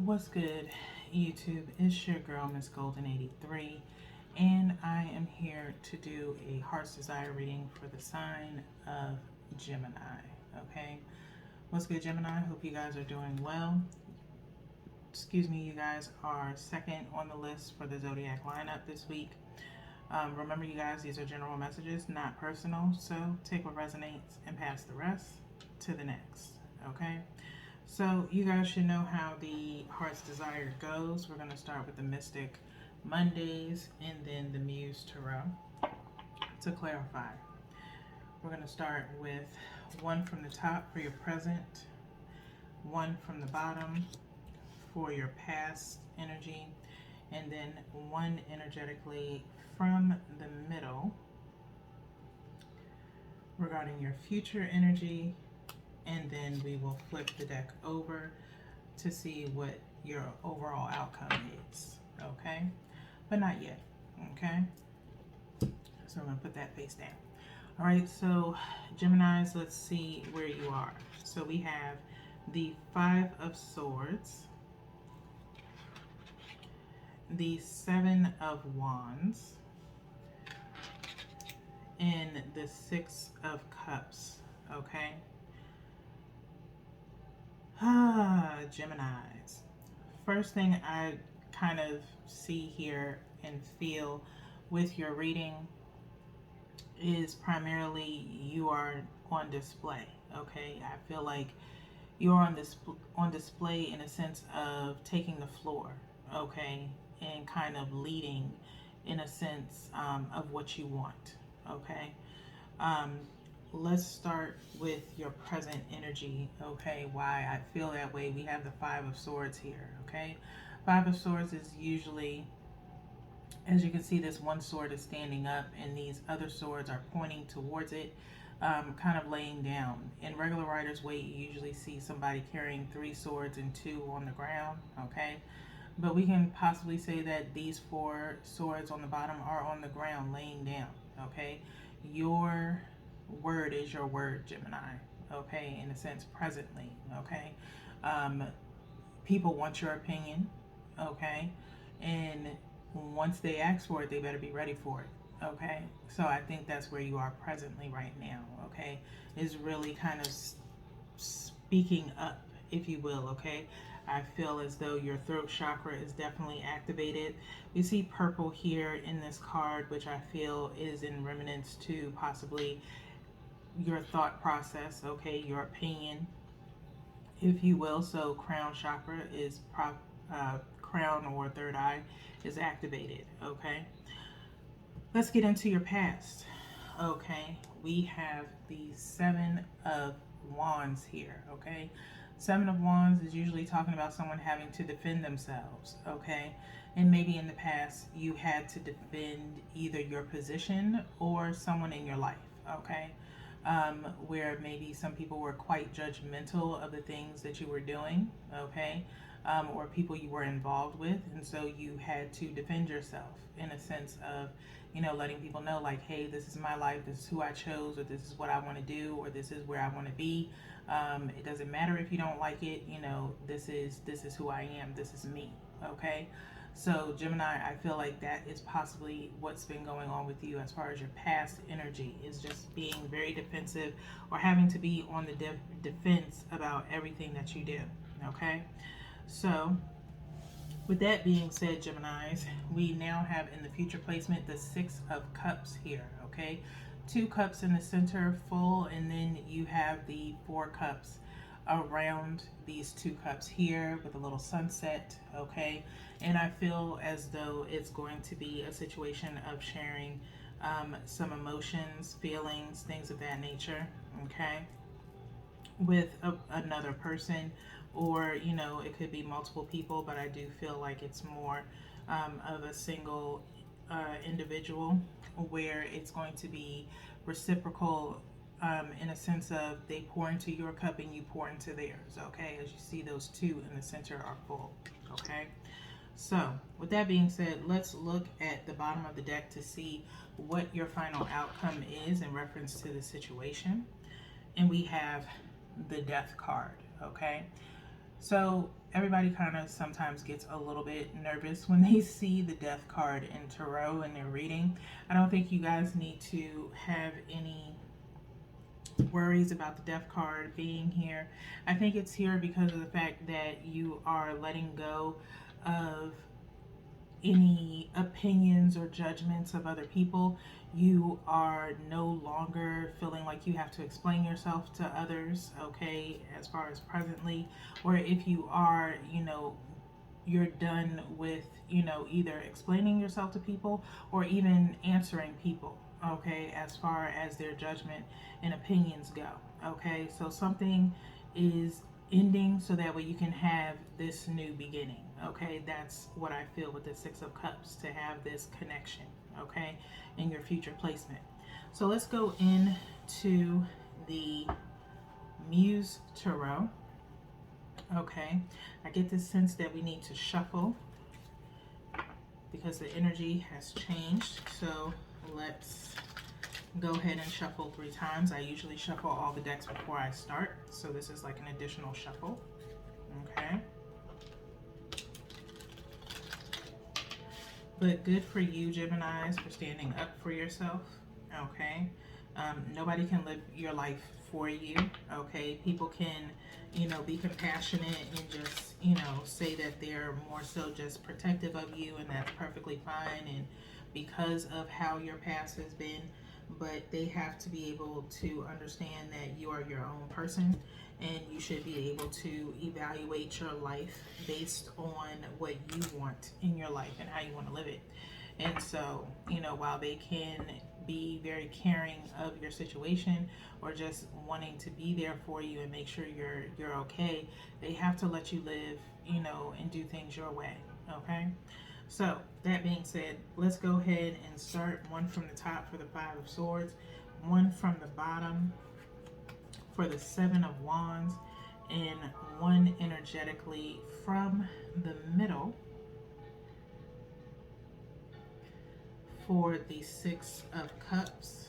What's good, YouTube? It's your girl, Miss Golden 83, and I am here to do a Heart's Desire reading for the sign of Gemini. Okay, what's good, Gemini? Hope you guys are doing well. Excuse me, you guys are second on the list for the zodiac lineup this week. Remember, you guys, these are general messages, not personal, so take what resonates and pass the rest to the next. Okay. So you guys should know how the Heart's Desire goes. We're going to start with the Mystic Mondays and then the Muse Tarot to clarify. We're going to start with one from the top for your present, one from the bottom for your past energy, and then one energetically from the middle regarding your future energy, and then we will flip the deck over to see what your overall outcome is. Okay, but not yet. Okay, so I'm gonna put that face down. All right, so Geminis, let's see where you are. So we have the Five of Swords, the Seven of Wands, and the Six of Cups. Okay. Geminis. First thing I kind of see here and feel with your reading is primarily you are on display. Okay, I feel like you're on display in a sense of taking the floor. Okay, and kind of leading in a sense of what you want. Okay. Let's start with your present energy, okay? Why I feel that way. We have the Five of Swords here, okay? Five of Swords is usually, as you can see, this one sword is standing up and these other swords are pointing towards it, kind of laying down. In regular Rider's Waite, you usually see somebody carrying three swords and two on the ground, okay? But we can possibly say that these four swords on the bottom are on the ground, laying down, okay? Your word is your word, Gemini, okay, in a sense, presently, okay? People want your opinion, okay? And once they ask for it, they better be ready for it, okay? So I think that's where you are presently right now, okay? Is really kind of speaking up, if you will, okay? I feel as though your throat chakra is definitely activated. You see purple here in this card, which I feel is in remnants to possibly your thought process, okay, your opinion, if you will. So crown chakra is crown or third eye is activated, okay. Let's get into your past. Okay, we have the Seven of Wands here, okay. Seven of Wands is usually talking about someone having to defend themselves, okay? And maybe in the past you had to defend either your position or someone in your life, okay? Where maybe some people were quite judgmental of the things that you were doing, okay? Or people you were involved with, and so you had to defend yourself in a sense of, you know, letting people know, like, hey, this is my life, this is who I chose, or this is what I want to do, or this is where I want to be. It doesn't matter if you don't like it, you know, this is who I am, this is me, okay? So Gemini, I feel like that is possibly what's been going on with you as far as your past energy, is just being very defensive or having to be on the defense about everything that you do, okay? So with that being said, Geminis, we now have in the future placement the Six of Cups here, okay? Two cups in the center full, and then you have the four cups around these two cups here with a little sunset, okay? And I feel as though it's going to be a situation of sharing some emotions, feelings, things of that nature, okay, with another person, or, you know, it could be multiple people, but I do feel like it's more of a single individual, where it's going to be reciprocal, in a sense of they pour into your cup and you pour into theirs, okay? As you see, those two in the center are full, okay? So with that being said, let's look at the bottom of the deck to see what your final outcome is in reference to the situation. And we have the Death card, okay? So everybody kind of sometimes gets a little bit nervous when they see the death card in tarot and they're reading. I don't think you guys need to have any worries about the death card being here. I think it's here because of the fact that you are letting go of any opinions or judgments of other people. You are no longer feeling like you have to explain yourself to others, okay, as far as presently. Or if you are, you're done with, either explaining yourself to people or even answering people, okay, as far as their judgment and opinions go, okay. So something is ending so that way you can have this new beginning, okay. That's what I feel with the Six of Cups, to have this connection, okay, in your future placement. So let's go into the Muse Tarot. Okay, I get this sense that we need to shuffle because the energy has changed. So let's go ahead and shuffle 3 times. I usually shuffle all the decks before I start, so this is like an additional shuffle. Okay. But good for you, Geminis, for standing up for yourself. Okay. Nobody can live your life for you. Okay. People can, be compassionate and just, say that they're more so just protective of you, and that's perfectly fine. And because of how your past has been, but they have to be able to understand that you are your own person, and you should be able to evaluate your life based on what you want in your life and how you want to live it. And so, while they can be very caring of your situation or just wanting to be there for you and make sure you're okay, they have to let you live, and do things your way. Okay. So that being said, let's go ahead and start. One from the top for the Five of Swords, one from the bottom for the Seven of Wands, and one energetically from the middle for the Six of Cups.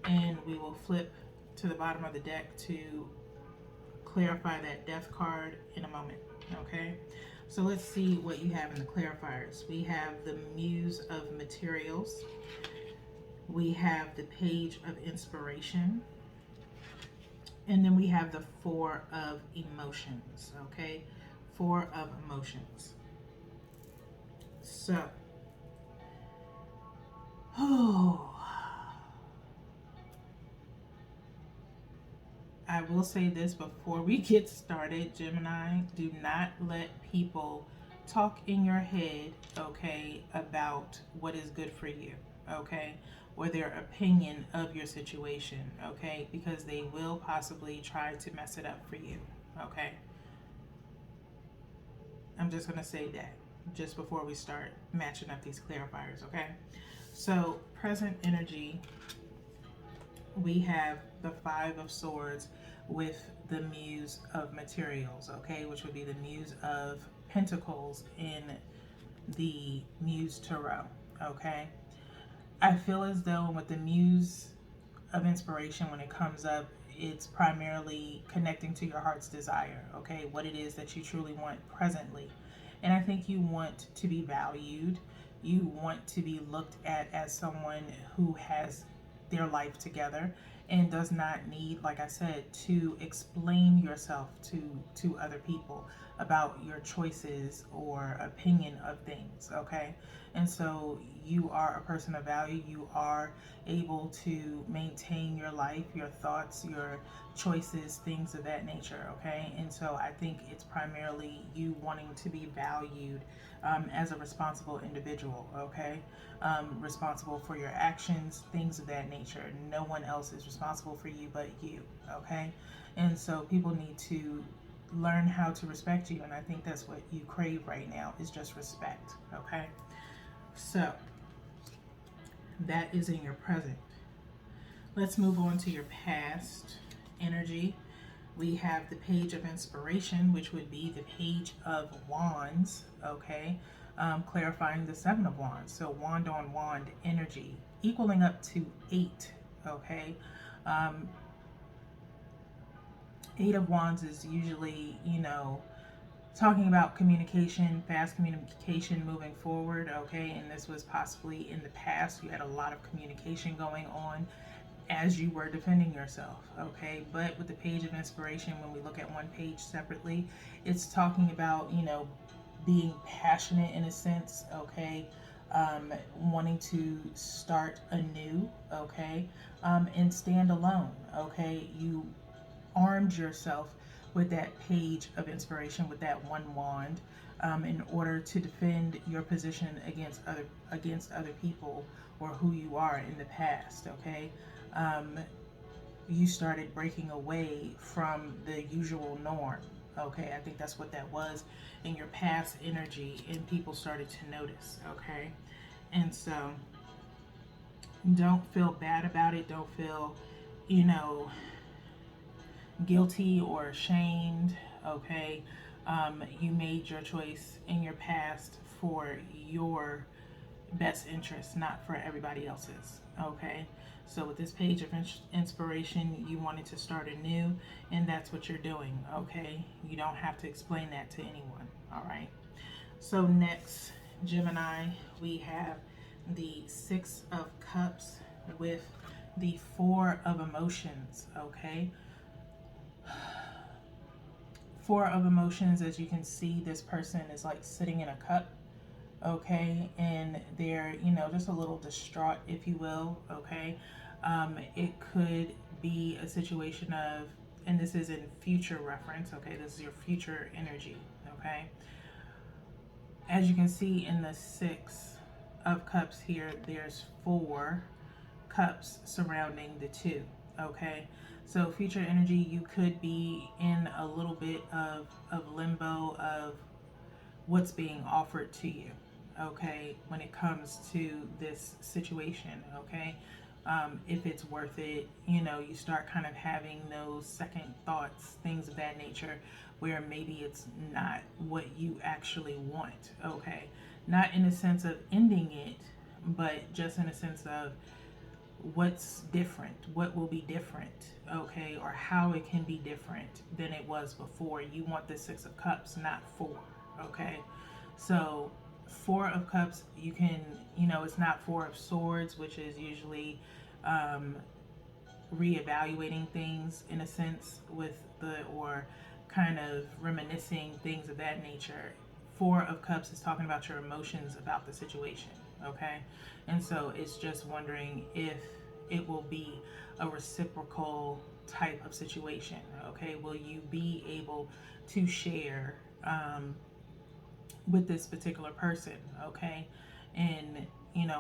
And we will flip to the bottom of the deck to clarify that death card in a moment. Okay, so let's see what you have in the clarifiers. We have the Muse of Materials. We have the Page of Inspiration. And then we have the Four of Emotions. Okay, Four of Emotions. So, I will say this before we get started, Gemini. Do not let people talk in your head, okay, about what is good for you, okay, or their opinion of your situation, okay, because they will possibly try to mess it up for you, okay. I'm just going to say that just before we start matching up these clarifiers, okay. So, present energy, we have the Five of Swords with the Muse of Materials, okay, which would be the Muse of Pentacles in the Muse Tarot, okay. I feel as though with the Muse of Inspiration, when it comes up, it's primarily connecting to your heart's desire, okay, what it is that you truly want presently. And I think you want to be valued. You want to be looked at as someone who has their life together and does not need, like I said, to explain yourself to other people about your choices or opinion of things, okay. And so you are a person of value. You are able to maintain your life, your thoughts, your choices, things of that nature, okay. And so I think it's primarily you wanting to be valued as a responsible individual, okay. Responsible for your actions, things of that nature. No one else is responsible for you but you, okay. And so people need to learn how to respect you, and I think that's what you crave right now, is just respect, okay. So that is in your present. Let's move on to your past energy. We have the Page of Inspiration, which would be the Page of Wands, okay, clarifying the Seven of Wands. So wand on wand energy, equaling up to 8, okay. Eight of Wands is usually, talking about communication, fast communication moving forward, okay? And this was possibly in the past. You had a lot of communication going on as you were defending yourself, okay? But with the Page of Inspiration, when we look at one page separately, it's talking about, being passionate in a sense, okay? Wanting to start anew, okay? And stand alone, okay? You armed yourself with that Page of Inspiration, with that one wand, in order to defend your position against other people or who you are in the past, okay? You started breaking away from the usual norm, okay? I think that's what that was in your past energy, and people started to notice, okay? And so don't feel bad about it. Don't feel, you know, guilty or ashamed, okay? You made your choice in your past for your best interest, not for everybody else's, okay? So with this Page of Inspiration, you wanted to start anew, and that's what you're doing, okay? You don't have to explain that to anyone, all right? So next, Gemini, we have the Six of Cups with the Four of Emotions, okay? Four of Emotions, as you can see, this person is like sitting in a cup, okay, and they're, just a little distraught, if you will, okay. It could be a situation of, and this is in future reference, okay, this is your future energy, okay. As you can see in the Six of Cups here, there's four cups surrounding the two, okay. So future energy, you could be in a little bit of limbo of what's being offered to you, okay, when it comes to this situation, okay. If it's worth it, you start kind of having those second thoughts, things of that nature, where maybe it's not what you actually want, okay. Not in a sense of ending it, but just in a sense of what's different, what will be different, okay, or how it can be different than it was before. You want the Six of Cups, not four, okay. So Four of Cups, you can, it's not Four of Swords, which is usually reevaluating things in a sense or kind of reminiscing, things of that nature. Four of Cups is talking about your emotions about the situation, okay? And so it's just wondering if it will be a reciprocal type of situation, okay? Will you be able to share with this particular person, okay? And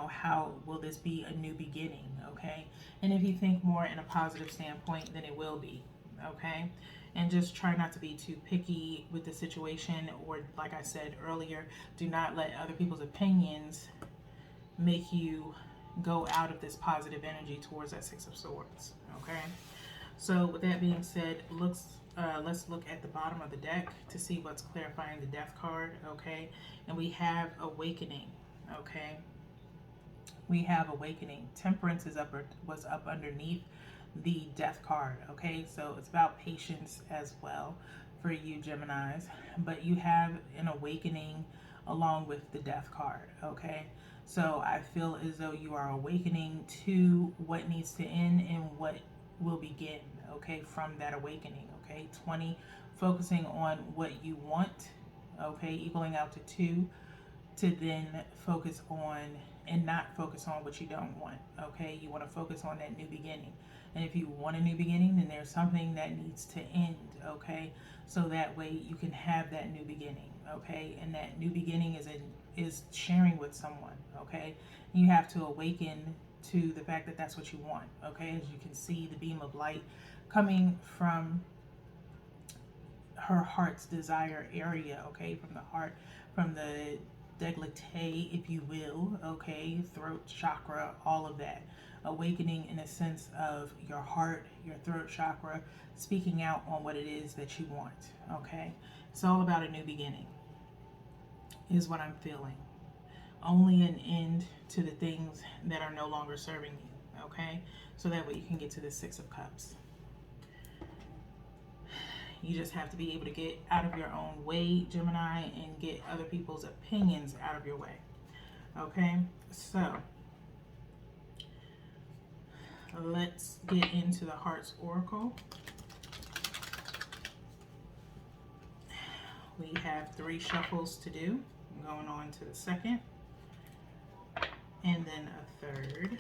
how will this be a new beginning, okay? And if you think more in a positive standpoint, then it will be, okay? And just try not to be too picky with the situation, or like I said earlier, do not let other people's opinions make you go out of this positive energy towards that Six of Swords, okay? So with that being said, let's look at the bottom of the deck to see what's clarifying the Death card, okay? And we have Awakening, okay? We have Awakening. Temperance was up underneath the Death card, okay? So it's about patience as well for you Geminis, but you have an awakening along with the Death card, okay? So I feel as though you are awakening to what needs to end and what will begin, okay, from that awakening, okay? 20, focusing on what you want, okay, equaling out to 2, to then focus on and not focus on what you don't want, okay? You want to focus on that new beginning. And if you want a new beginning, then there's something that needs to end, okay? So that way you can have that new beginning, okay? And that new beginning is sharing with someone, okay? You have to awaken to the fact that that's what you want, okay? As you can see, the beam of light coming from her heart's desire area, okay? From the heart, from the décolleté, if you will, okay? Throat chakra, all of that. Awakening in a sense of your heart, your throat chakra, speaking out on what it is that you want, okay? It's all about a new beginning, is what I'm feeling. Only an end to the things that are no longer serving you, okay? So that way you can get to the Six of Cups. You just have to be able to get out of your own way, Gemini, and get other people's opinions out of your way. Okay, so let's get into the Heart's Oracle. We have 3 shuffles to do. I'm going on to the second, and then a third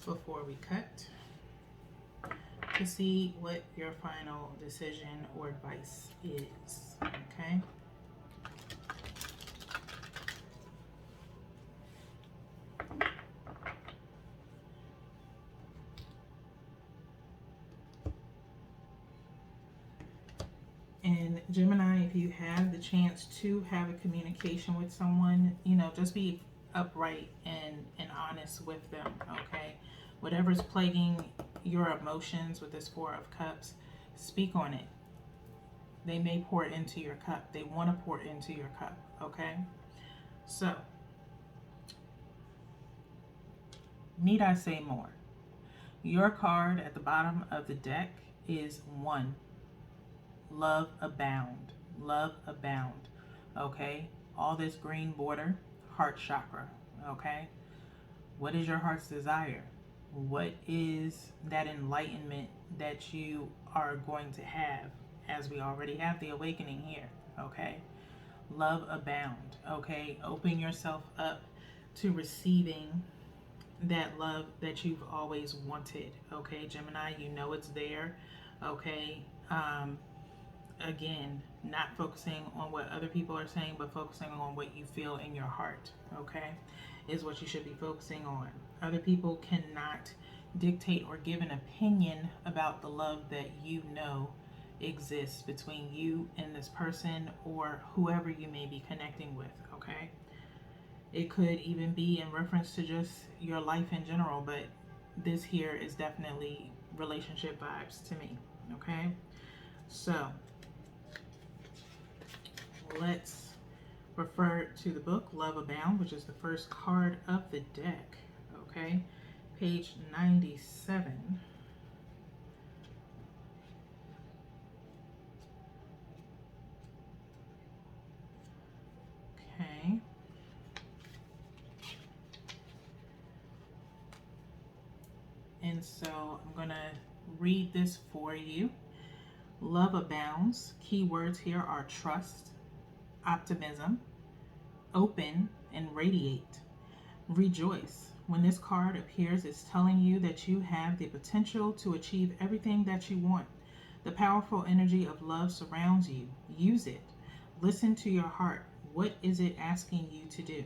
before we cut, to see what your final decision or advice is. Okay. And Gemini, if you have the chance to have a communication with someone, you know, just be upright and honest with them, okay? Whatever's plaguing your emotions with this 4 of Cups, speak on it. They may pour into your cup. They want to pour into your cup, okay? So, need I say more? Your card at the bottom of the deck is 1. Love abound. Love abound. Okay? All this green border, heart chakra. Okay? What is your heart's desire? What is that enlightenment that you are going to have, as we already have the awakening here? Okay? Love abound. Okay? Open yourself up to receiving that love that you've always wanted. Okay, Gemini, you know it's there. Okay? Again, not focusing on what other people are saying, but focusing on what you feel in your heart, okay, is what you should be focusing on. Other people cannot dictate or give an opinion about the love that you know exists between you and this person or whoever you may be connecting with, okay? It could even be in reference to just your life in general, but this here is definitely relationship vibes to me, okay? So, let's refer to the book Love Abound, which is the first card of the deck. Okay, page 97. Okay. And so I'm going to read this for you. Love abounds. Key words here are trust, optimism, open, and radiate. Rejoice. When this card appears, it's telling you that you have the potential to achieve everything that you want. The powerful energy of love surrounds you. Use it. Listen to your heart. What is it asking you to do?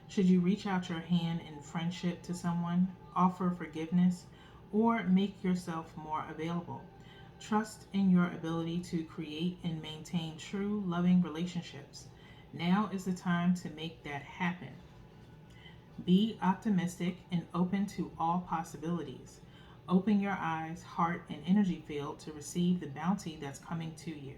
Should you reach out your hand in friendship to someone, offer forgiveness, or make yourself more available? Trust in your ability to create and maintain true, loving relationships. Now is the time to make that happen. Be optimistic and open to all possibilities. Open your eyes, heart, and energy field to receive the bounty that's coming to you.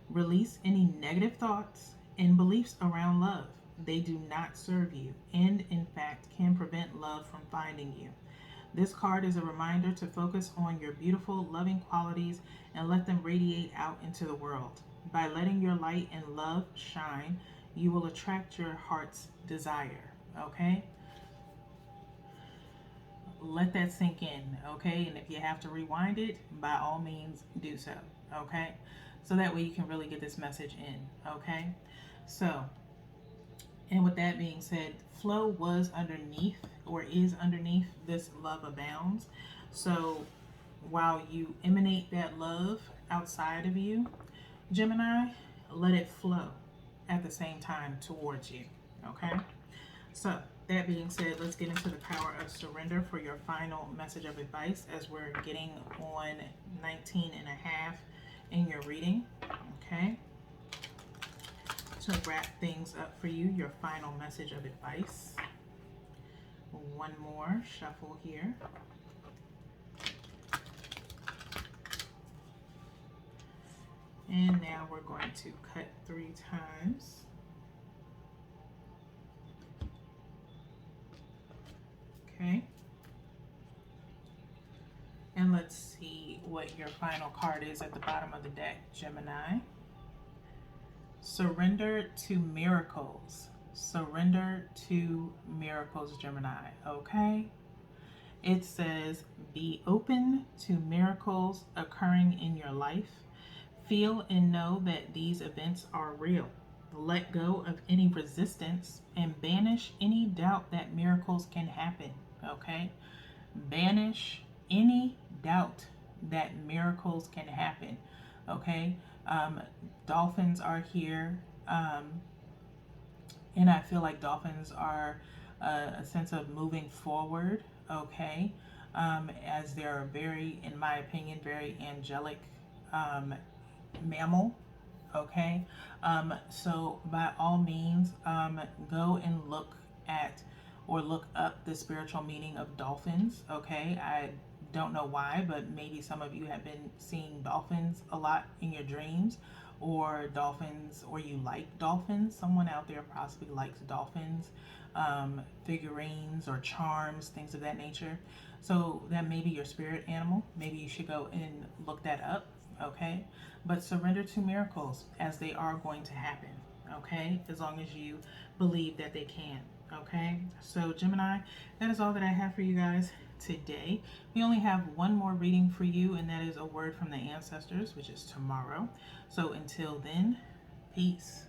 Release any negative thoughts and beliefs around love. They do not serve you and, in fact, can prevent love from finding you. This card is a reminder to focus on your beautiful, loving qualities and let them radiate out into the world. By letting your light and love shine, you will attract your heart's desire. Okay? Let that sink in. Okay? And if you have to rewind it, by all means, do so. Okay? So that way you can really get this message in. Okay? So, and with that being said, flow was underneath or is underneath this love abounds. So while you emanate that love outside of you, Gemini, let it flow at the same time towards you. Okay? So that being said, let's get into the power of surrender for your final message of advice as we're getting on 19 and a half in your reading. Okay? To wrap things up for you, your final message of advice. One more shuffle here. And now we're going to cut 3 times. Okay. And let's see what your final card is at the bottom of the deck, Gemini. Surrender to miracles. Surrender to miracles, Gemini. Okay? It says, be open to miracles occurring in your life. Feel and know that these events are real. Let go of any resistance and banish any doubt that miracles can happen. Okay? Banish any doubt that miracles can happen. Okay? Dolphins are here. And I feel like dolphins are a sense of moving forward. Okay? As they're very, in my opinion, very angelic mammal. Okay, so by all means, go and look at or look up the spiritual meaning of dolphins. Okay, I don't know why, but maybe some of you have been seeing dolphins a lot in your dreams, or dolphins, or you like dolphins. Someone out there possibly likes dolphins, figurines or charms, things of that nature. So that may be your spirit animal. Maybe you should go and look that up. Okay, but surrender to miracles, as they are going to happen. Okay, as long as you believe that they can. Okay, so Gemini, that is all that I have for you guys today. We only have one more reading for you, and that is a word from the ancestors, which is tomorrow. So until then, peace.